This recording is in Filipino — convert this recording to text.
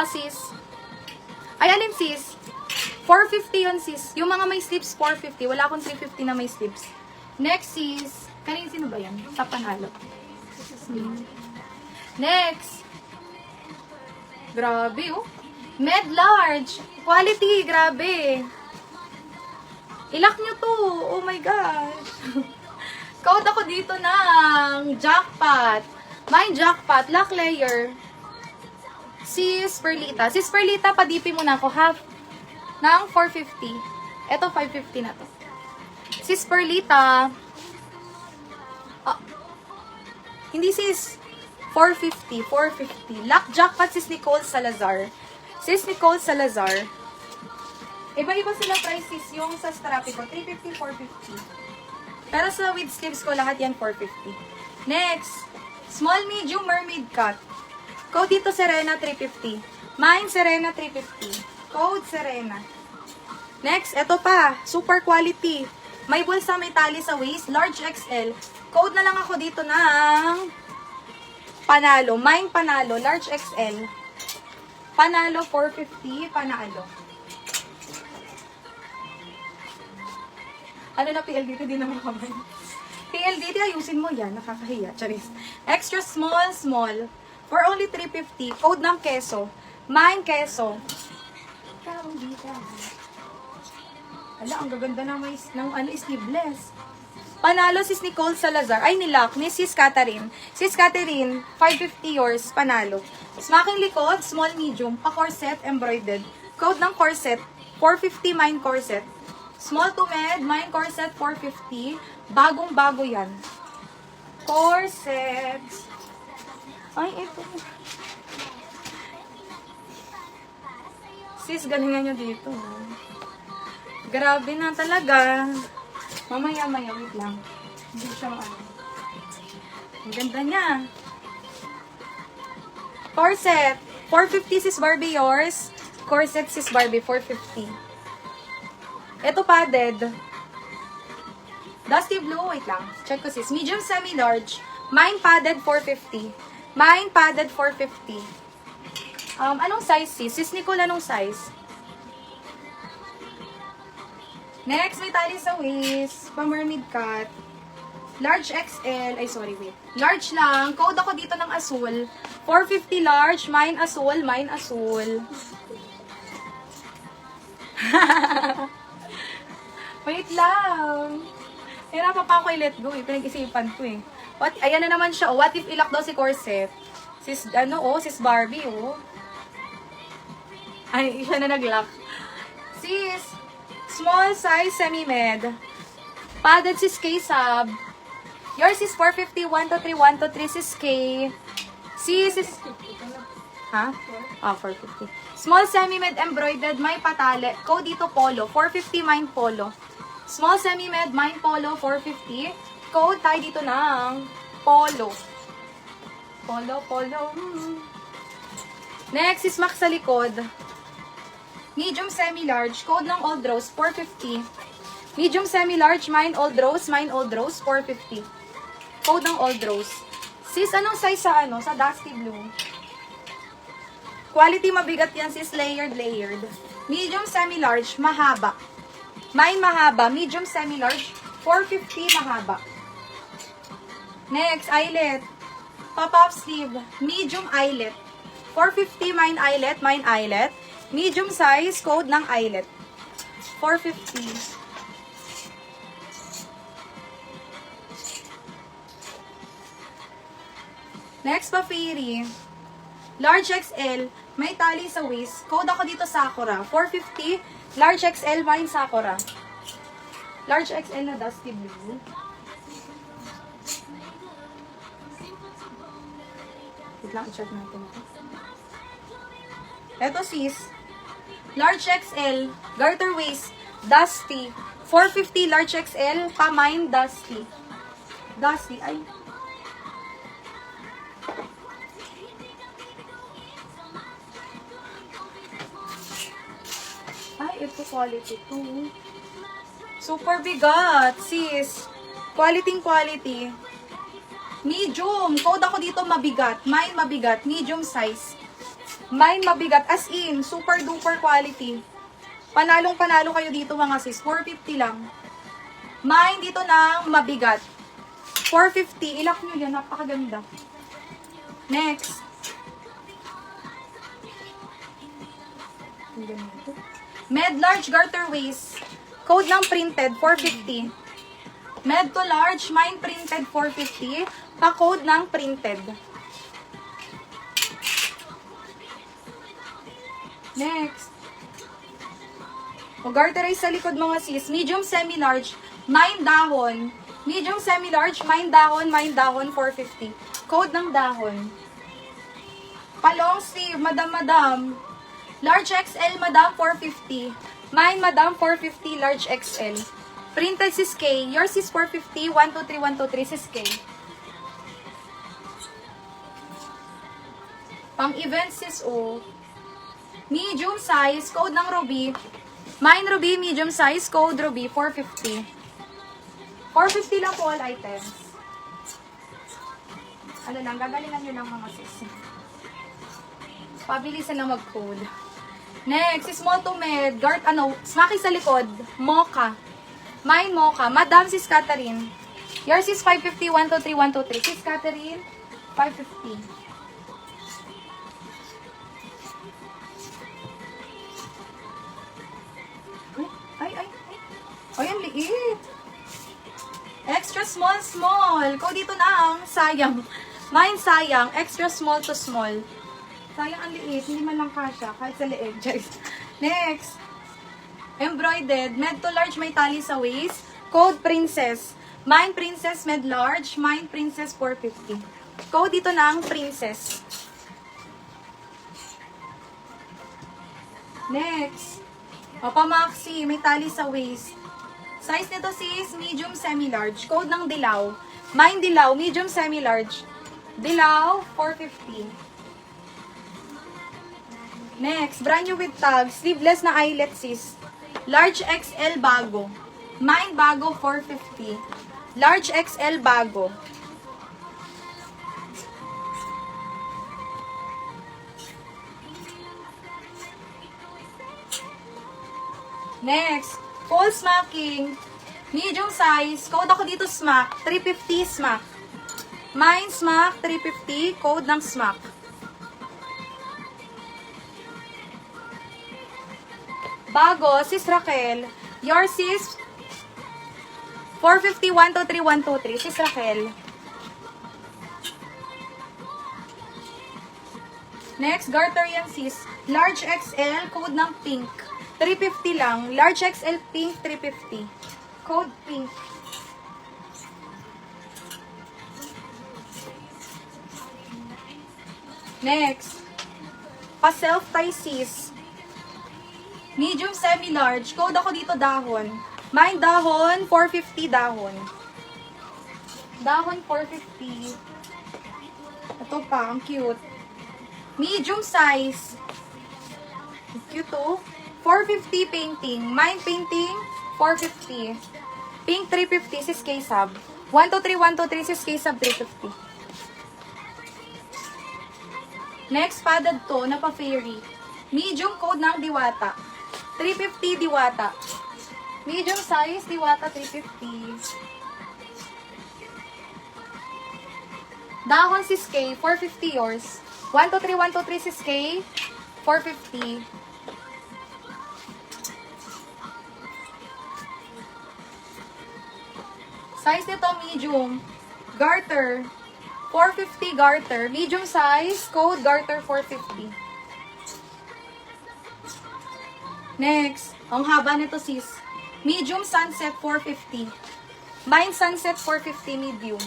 Sis. Ay, alin sis? 450 yun sis. Yung mga may slips, 450. Wala akong 350 na may slips. Next sis. Kanina sino ba yan? Sa panalo. Next. Grabe oh. Med large. Quality, grabe. Ilak nyo to. Oh my gosh. Code ako dito ng jackpot. Mine jackpot. Lock layer. Sis Perlita. Sis Perlita, padipi mo na ako. Half ng 450. Ito, 550 na to. Sis Perlita. Hindi sis. 450. 450. Lock jackpot, sis Nicole Salazar. Sis Nicole Salazar. Iba-iba sila prices. Yung sa Strapi ko, 350, 450. Pero sa with sleeves ko, lahat yan 450. Next. Small, medium, mermaid cut. Code dito, Serena, 350. Mine, Serena, 350. Code, Serena. Next, eto pa. Super quality. May bulsa, may tali sa waist. Large XL. Code na lang ako dito ng Panalo. Mine, Panalo. Large XL. Panalo, 450. Panalo. Ano na, PLDT? Di naman kamay. PLDT, ayusin mo yan. Nakakahiya. Charis. Extra small, small. For only 350. Code ng keso. Mine keso. Ala, ang gaganda ng sleeveless. Panalo, sis Nicole Salazar. Ay, nilak. Ni sis Catherine. Sis Catherine, 550 yours. Panalo. Smacking likod, small, medium. Pa-corset, embroidered. Code ng corset, 450 mine corset. Small to med, mine corset, 450. Bagong-bago yan. Corset. Ay, ito. Sis, galingan nyo dito. Grabe na talaga. Mamaya-maya, wait lang. Hindi siya ano. Ang ganda niya. Corset. 450 sis Barbie yours. Corset sis Barbie, 450. Ito padded. Dusty blue, wait lang. Check ko sis. Medium semi-large. Mine padded, 450. Mine padded, 450. Anong size sis? Sis Nicole, anong size? Next, may tali sa waist. Pa-mermaid cut. Large XL. Ay, sorry, wait. Large lang. Code ako dito ng asul. 450 large. Mine asul. Mine asul. Wait lang. Hirapan pa ako i-let go eh. Pinag-isipan ko eh. Ayan na naman siya. Oh. What if ilak daw si corset? Sis, sis Barbie, oh. Ay, siya na nag-lock. Sis, small size semi-med. Padded sis K sub. Yours is 450, 123, 123 sis K. Sis, ha? 450. Small semi-med embroidered, may patale. Code dito polo, 450 mine polo. Small semi-med, mine polo, 450. Code tayo dito ng polo. Polo. Next is max sa likod. Medium semi-large. Code ng Old Rose, 450. Medium semi-large, mine Old Rose, 450. Code ng Old Rose. Sis, anong size sa Sa Dusty Blue. Quality mabigat yan sis, layered. Medium semi-large, mahaba. Mine mahaba, medium semi-large, 450 mahaba. Next, eyelet. Pop-up sleeve, medium eyelet. 450 mine eyelet. Medium size, code ng eyelet. 450. Next pa Fairy. Large XL, may tali sa waist. Code ako dito Sakura. 450. Large XL, mine Sakura. Large XL na Dusty Blue. Wait lang, i-check natin ito. Ito sis. Large XL, garter waist, Dusty. 450 large XL, pa-mine Dusty. Dusty, ay. Ay, ito quality too. Super bigat, sis. Quality. Medium. Code ako dito mabigat. Mine mabigat. Medium size. Mine mabigat. As in, super duper quality. Panalong-panalo kayo dito mga sis. 450 lang. Mine dito ng mabigat. 450. Ilak nyo yan. Napakaganda. Next. Med large garter waist. Code ng printed, 450. Med to large, mine printed, 450. Pa-code ng printed. Next. O garterize sa likod mga sis. Medium semi-large, mine dahon. Medium semi-large, mine dahon, 450. Code ng dahon. Pa-long sleeve, madam. Large XL, madam, 450. Mine, madam, 450, large XL. Printed sis K. Yours is 450, 123, 123, sis K. Pang event sis O. Medium size, code ng Ruby. Mine Ruby, medium size, code Ruby, 450. 450 lang po all items. Ano lang, gagalingan nyo lang mga sis. Pabilisan lang mag-code. Next, small to med, smacky sa likod, mocha. Mine mocha, madam sis Catherine. Yours is 550, 123, 123. Sis Catherine, 550. Ay, ang liit. Extra small. Ko dito na ang sayang. Mine sayang, extra small to small. Sayang ang liit, hindi man lang kasha, kahit sa liit, guys. Next. Embroidered, med to large, may tali sa waist. Code princess. Mine princess, med large. Mine princess, 450. Code dito na ang princess. Next. Papa Maxi, may tali sa waist. Size nito sis, medium semi-large. Code ng dilaw. Mine dilaw, medium semi-large. Dilaw, 450. Next, brand new with tag. Sleeveless na eyelet sis. Large XL bago. Mine bago, 450. Large XL bago. Next, full smacking. Medium size. Code ako dito smack. 350 smack. Mine smack, 350. Code ng smack. Bago, sis Raquel. Yours is 450, 123, 123. Sis Raquel. Next, garter yan sis. Large XL, code ng pink. 350 lang. Large XL pink, 350. Code pink. Next. Pa-self tie sis. Medium semi-large. Code ako dito dahon. Mine dahon, 450 dahon. Dahon, 450. Ito pa, ang cute. Medium size. Cute oh. 450 painting. Mine painting, 450. Pink, 350. Sis K-sub. 123, 123. Sis K-sub, 350. Next, padded to, na pa-fairy. Medium code ng Diwata. 350 Diwata. Medium size, Diwata, 350. Dahon sis K, 450 yours. 123, 123 sis K, 450. Size nito, medium. Garter, 450 garter. Medium size, code garter, 450. Next, ang haba nito sis. Medium sunset, 450. Mine sunset, 450 medium.